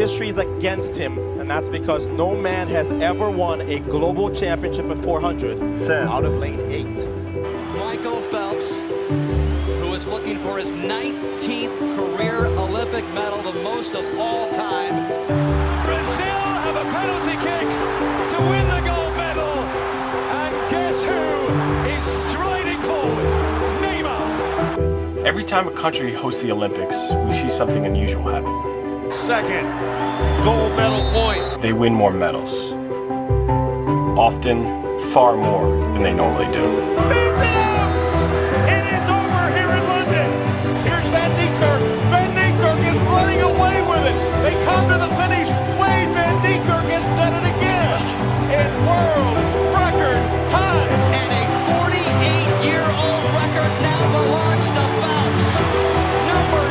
history is against him, and that's because no man has ever won a global championship at 400 out of lane 8. Michael Phelps, who is looking for his 19th career Olympic medal, the most of all time. Brazil have a penalty kick to win the gold medal, and guess who is striding forward? Neymar. Every time a country hosts the Olympics, we see something unusual happen. Second gold medal point. They win more medals. Often, far more than they normally do. Speeds it out! It is over here in London. Here's Van Niekerk. Van Niekerk is running away with it. They come to the finish. Wade Van Niekerk has done it again. In world record time. And a 48-year-old record now belongs to Phelps. Number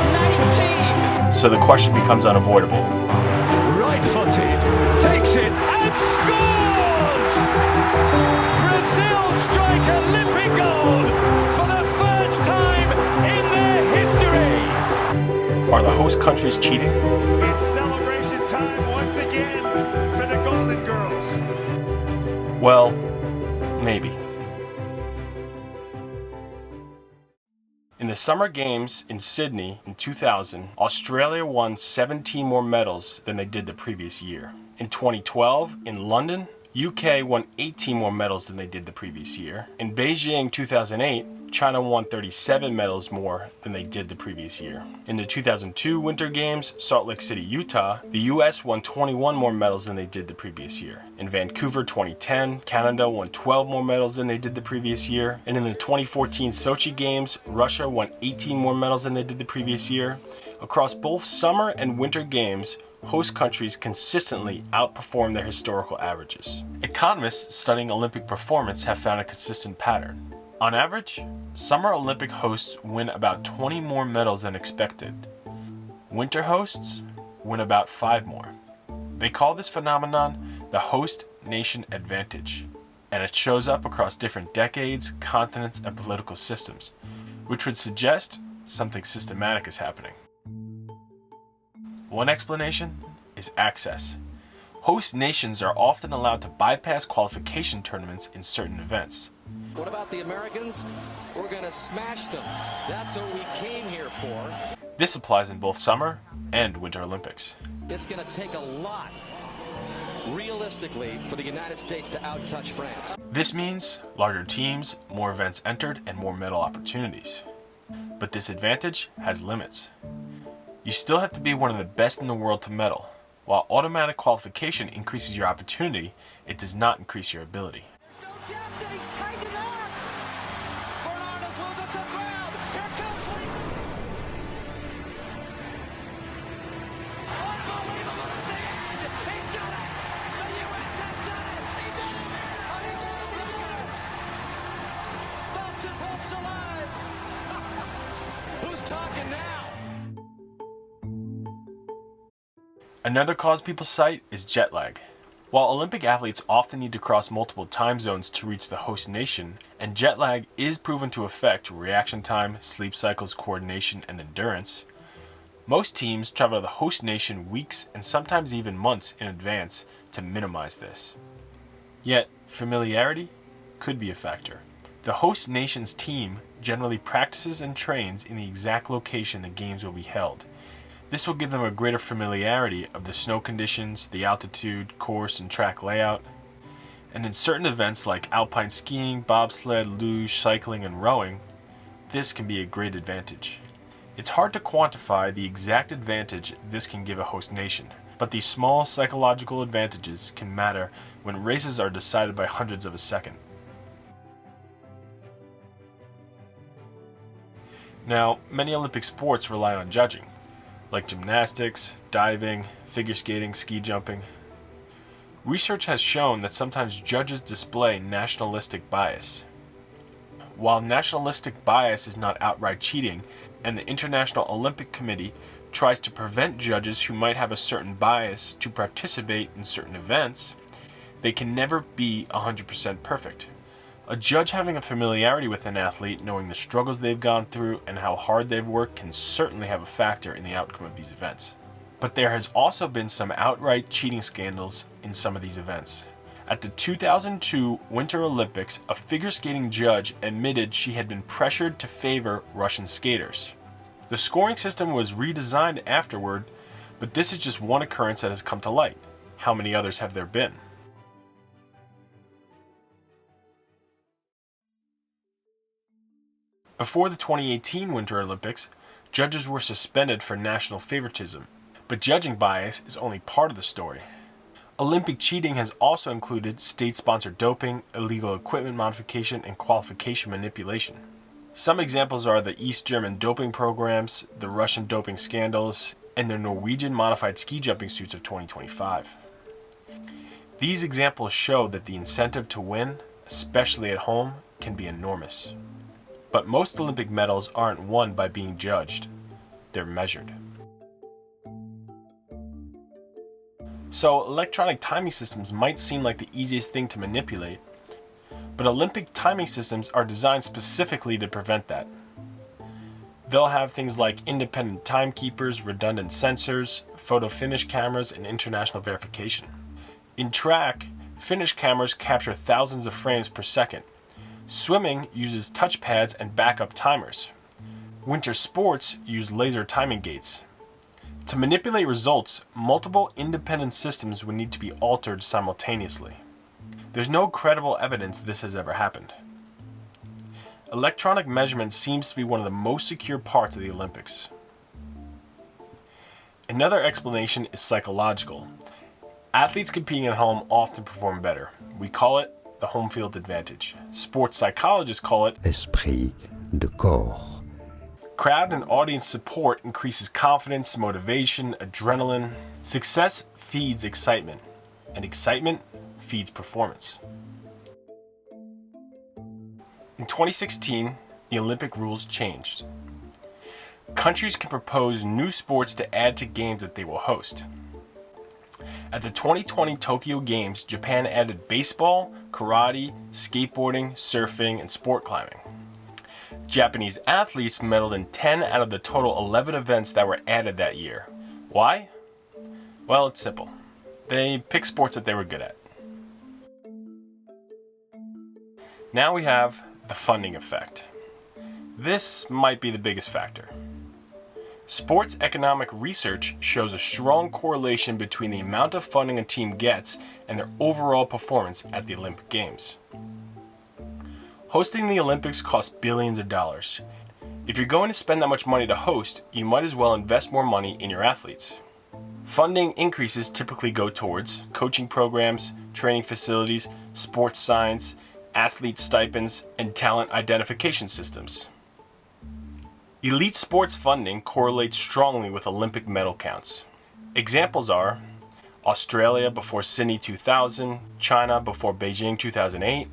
19. So the question becomes unavoidable. Right-footed, takes it and scores! Brazil strike Olympic gold for the first time in their history. Are the host countries cheating? It's celebration time once again for the Golden Girls. Well, maybe. In the Summer Games in Sydney in 2000, Australia won 17 more medals than they did the previous year. In 2012, in London, UK won 18 more medals than they did the previous year. In Beijing 2008, China won 37 medals more than they did the previous year. In the 2002 Winter Games, Salt Lake City, Utah, the US won 21 more medals than they did the previous year. In Vancouver 2010, Canada won 12 more medals than they did the previous year. And in the 2014 Sochi Games, Russia won 18 more medals than they did the previous year. Across both Summer and Winter Games, host countries consistently outperform their historical averages. Economists studying Olympic performance have found a consistent pattern. On average, Summer Olympic hosts win about 20 more medals than expected. Winter hosts win about 5 more. They call this phenomenon the host nation advantage, and it shows up across different decades, continents, and political systems, which would suggest something systematic is happening. One explanation is access. Host nations are often allowed to bypass qualification tournaments in certain events. What about the Americans? We're going to smash them. That's what we came here for. This applies in both Summer and Winter Olympics. It's going to take a lot, realistically, for the United States to outtouch France. This means larger teams, more events entered, and more medal opportunities. But this advantage has limits. You still have to be one of the best in the world to medal. While automatic qualification increases your opportunity, it does not increase your ability. There's no doubt that he's taken that. Bernardes loses to ground. Here comes Lisa. Unbelievable at the end. He's done it. The U.S. has done it. He did it. And he did it again. Phelps is hopes alive. Who's talking now? Another cause people cite is jet lag. While Olympic athletes often need to cross multiple time zones to reach the host nation, and jet lag is proven to affect reaction time, sleep cycles, coordination, and endurance, most teams travel to the host nation weeks and sometimes even months in advance to minimize this. Yet, familiarity could be a factor. The host nation's team generally practices and trains in the exact location the games will be held. This will give them a greater familiarity of the snow conditions, the altitude, course, and track layout. And in certain events like alpine skiing, bobsled, luge, cycling, and rowing, this can be a great advantage. It's hard to quantify the exact advantage this can give a host nation, but these small psychological advantages can matter when races are decided by hundreds of a second. Now, many Olympic sports rely on judging, like gymnastics, diving, figure skating, ski jumping. Research has shown that sometimes judges display nationalistic bias. While nationalistic bias is not outright cheating, and the International Olympic Committee tries to prevent judges who might have a certain bias to participate in certain events, they can never be 100% perfect. A judge having a familiarity with an athlete, knowing the struggles they've gone through and how hard they've worked, can certainly have a factor in the outcome of these events. But there has also been some outright cheating scandals in some of these events. At the 2002 Winter Olympics, a figure skating judge admitted she had been pressured to favor Russian skaters. The scoring system was redesigned afterward, but this is just one occurrence that has come to light. How many others have there been? Before the 2018 Winter Olympics, judges were suspended for national favoritism, but judging bias is only part of the story. Olympic cheating has also included state-sponsored doping, illegal equipment modification, and qualification manipulation. Some examples are the East German doping programs, the Russian doping scandals, and the Norwegian modified ski jumping suits of 2025. These examples show that the incentive to win, especially at home, can be enormous. But most Olympic medals aren't won by being judged, they're measured. So electronic timing systems might seem like the easiest thing to manipulate, but Olympic timing systems are designed specifically to prevent that. They'll have things like independent timekeepers, redundant sensors, photo finish cameras, and international verification. In track, finish cameras capture thousands of frames per second. Swimming uses touch pads and backup timers. Winter sports use laser timing gates. To manipulate results, multiple independent systems would need to be altered simultaneously. There's no credible evidence this has ever happened. Electronic measurement seems to be one of the most secure parts of the Olympics. Another explanation is psychological. Athletes competing at home often perform better. We call it the home field advantage. Sports psychologists call it esprit de corps. Crowd and audience support increases confidence, motivation, adrenaline. Success feeds excitement, and excitement feeds performance. In 2016, the Olympic rules changed. Countries can propose new sports to add to games that they will host. At the 2020 Tokyo Games, Japan added baseball, karate, skateboarding, surfing, and sport climbing. Japanese athletes medaled in 10 out of the total 11 events that were added that year. Why? Well, it's simple. They picked sports that they were good at. Now we have the funding effect. This might be the biggest factor. Sports economic research shows a strong correlation between the amount of funding a team gets and their overall performance at the Olympic Games. Hosting the Olympics costs billions of dollars. If you're going to spend that much money to host, you might as well invest more money in your athletes. Funding increases typically go towards coaching programs, training facilities, sports science, athlete stipends, and talent identification systems. Elite sports funding correlates strongly with Olympic medal counts. Examples are Australia before Sydney 2000, China before Beijing 2008,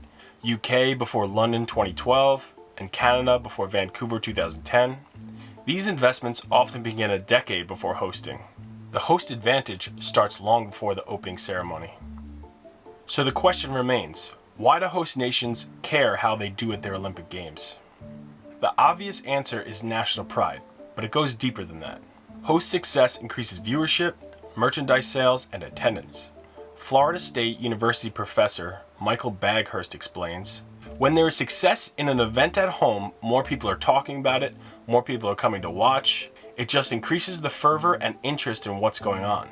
UK before London 2012, and Canada before Vancouver 2010. These investments often begin a decade before hosting. The host advantage starts long before the opening ceremony. So the question remains, why do host nations care how they do at their Olympic Games? The obvious answer is national pride, but it goes deeper than that. Host success increases viewership, merchandise sales, and attendance. Florida State University professor Michael Baghurst explains, when there is success in an event at home, more people are talking about it, more people are coming to watch. It just increases the fervor and interest in what's going on.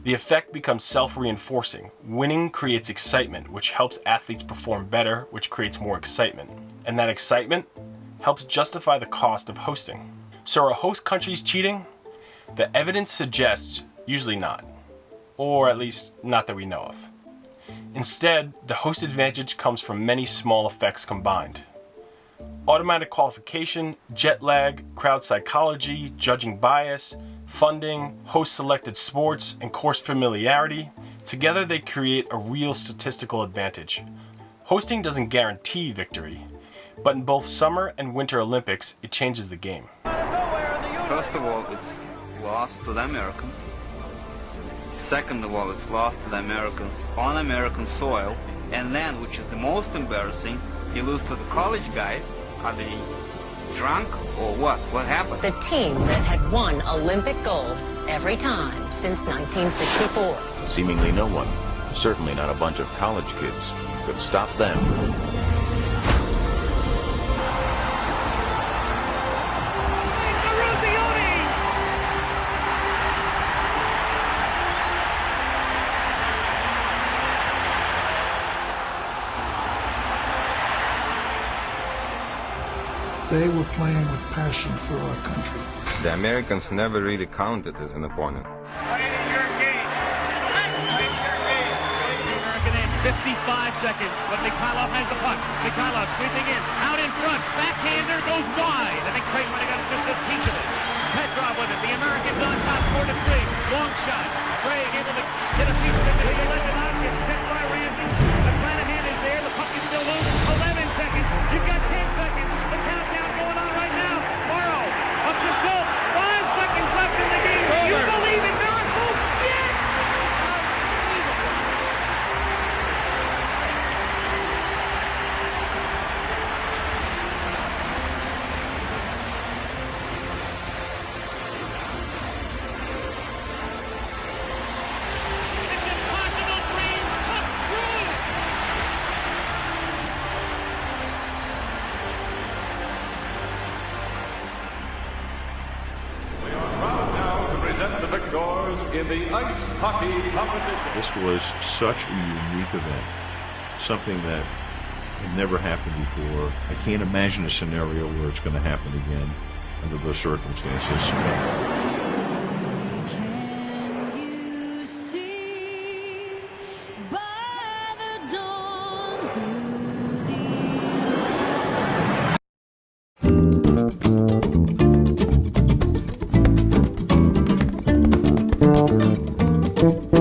The effect becomes self-reinforcing. Winning creates excitement, which helps athletes perform better, which creates more excitement. And that excitement helps justify the cost of hosting. So are host countries cheating? The evidence suggests usually not. Or at least not that we know of. Instead, the host advantage comes from many small effects combined. Automatic qualification, jet lag, crowd psychology, judging bias, funding, host-selected sports, and course familiarity. Together they create a real statistical advantage. Hosting doesn't guarantee victory, but in both Summer and Winter Olympics, it changes the game. First of all, it's lost to the Americans. Second of all, it's lost to the Americans on American soil. And then, which is the most embarrassing, you lose to the college guys. Are they drunk or what? What happened? The team that had won Olympic gold every time since 1964. Seemingly no one, certainly not a bunch of college kids, could stop them. They were playing with passion for our country. The Americans never really counted as an opponent. Play your game. Play your game. American in 55 seconds, but Mikhailov has the puck. Mikhailov sweeping in, out in front. Backhander goes wide. I think Creighton might have got just a piece of it. Petrov with it. The Americans on top, 4-3. Long shot. Craig able to get a piece of it. He lets it out. Gets picked by Ramsey. McClanahan is there. The puck is still loose. 11 seconds. You've got 10 seconds. The countdown going on right now. Morrow up to Schultz. 5 seconds left in the game. You believe in miracles? Yes! It's impossible dream come true! We are proud now to present the victors in the ice hockey competition. This was such a unique event, something that had never happened before. I can't imagine a scenario where it's going to happen again under those circumstances. Thank you.